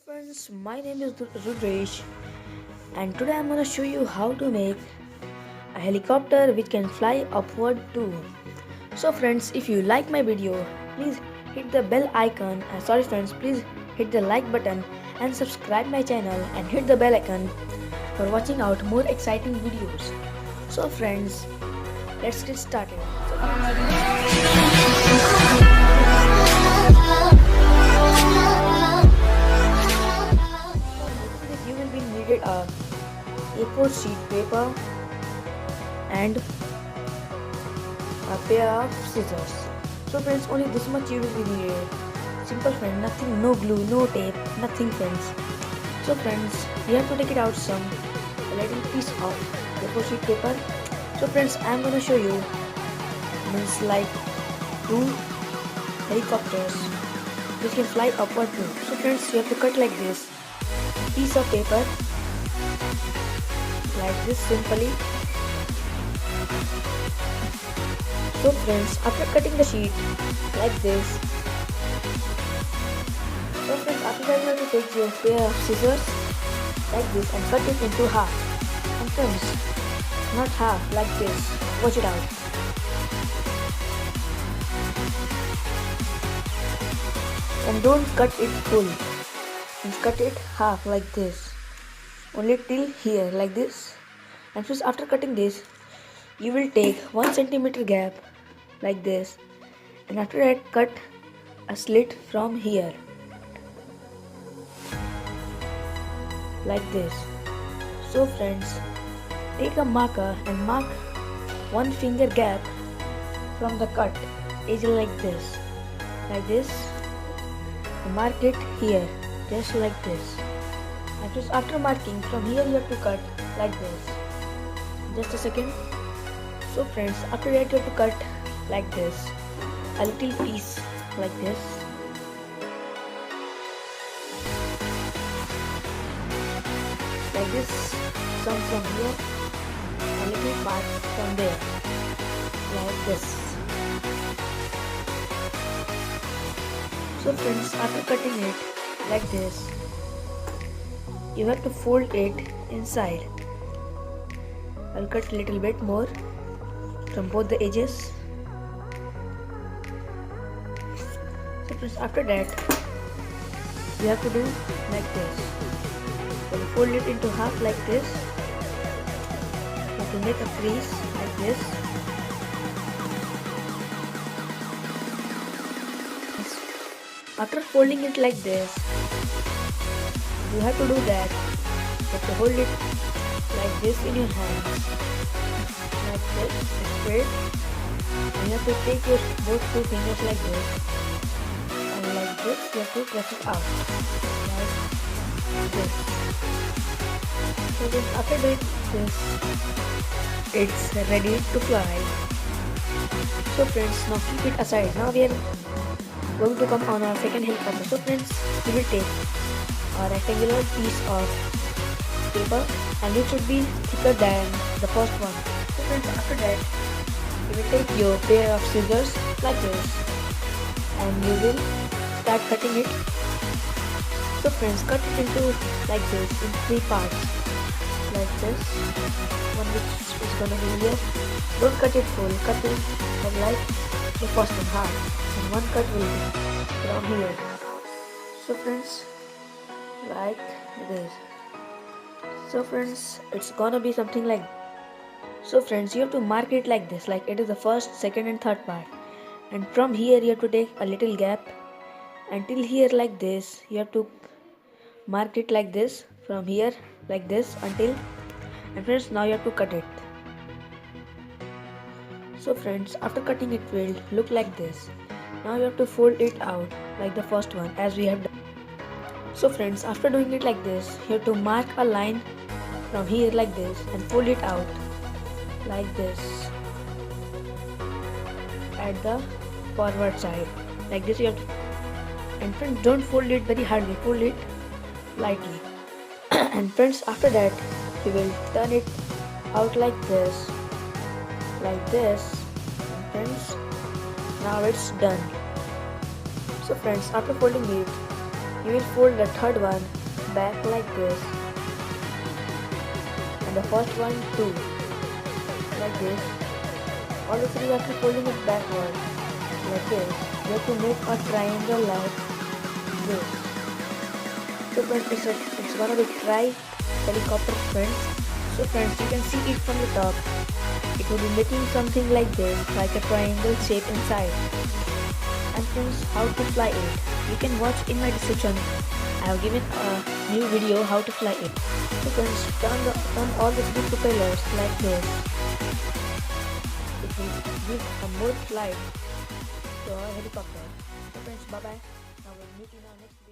Friends, my name is Rudresh and today I'm gonna show you how to make a helicopter which can fly upward too. So friends, if you like my video, please hit the bell icon and sorry friends, please hit the like button and subscribe my channel and hit the bell icon for watching out more exciting videos. So friends, let's get started. You will be needed a A4 sheet paper and a pair of scissors. So friends, only this much you will be needed. Simple friend, nothing, no glue, no tape, nothing friends. So friends, you have to take it out some a little piece of A4 sheet paper. So friends, I am gonna show you means like two helicopters which can fly upward too. So friends, you have to cut like this piece of paper like this simply. So friends, after cutting the sheet like this, so friends, after that you have to take your pair of scissors like this and cut it into half. And friends, not half, like this. Watch it out. And don't cut it full. And cut it half like this. Only till here like this. And friends, after cutting this, you will take 1 centimeter gap like this, and after that cut a slit from here like this. So friends, take a marker and mark 1 finger gap from the cut edge like this, and mark it here just like this. And just after marking from here you have to cut like this. Just a second. So friends, after that you have to cut like this a little piece like this. Like this, some from here, a little part from there, like this. So friends, after cutting it like this, you have to fold it inside. I'll cut a little bit more from both the edges. So friends, after that you have to do like this. So you fold it into half like this. You have to make a crease like this. After folding it like this, you have to do that. You have to hold it like this in your hands, like this, straight. And you have to take your both two fingers like this, and like this you have to press it out, like this. So then after doing this, it's ready to fly. So friends, now keep it aside. Now we are going to come on our second helicopter. So friends, we will take a rectangular piece of paper and it should be thicker than the first one. So friends, after that you will take your pair of scissors like this and you will start cutting it. So friends, cut it into like this in 3 parts like this. One which is gonna be here. Don't cut it full, cut it from like the first one half, and one cut will be from here. So friends, like this. So friends, it's gonna be something like. So friends, you have to mark it like this, like it is the first, second and third part. And from here you have to take a little gap until here like this. You have to mark it like this from here like this until. And friends, now you have to cut it. So friends, after cutting it will look like this. Now you have to fold it out like the first one as we have done. So friends, after doing it like this, you have to mark a line from here like this and fold it out like this at the forward side like this. You have to, and friends, don't fold it very hardly, fold it lightly. And friends, after that you will turn it out like this, and friends, now it's done. So friends, after folding it, You will fold the third one back like this, and the first one too, like this. All the three after folding it backward, like this, you have to make a triangle like this. So friends, it's gonna be helicopter friends. So friends, you can see it from the top. It will be making something like this, like a triangle shape inside. And friends, how to fly it, you can watch in my description. I have given a new video how to fly it. So friends, turn all the three propellers like this. It will give a more flight to our helicopter. So friends, bye bye. Now we'll meet in our next video.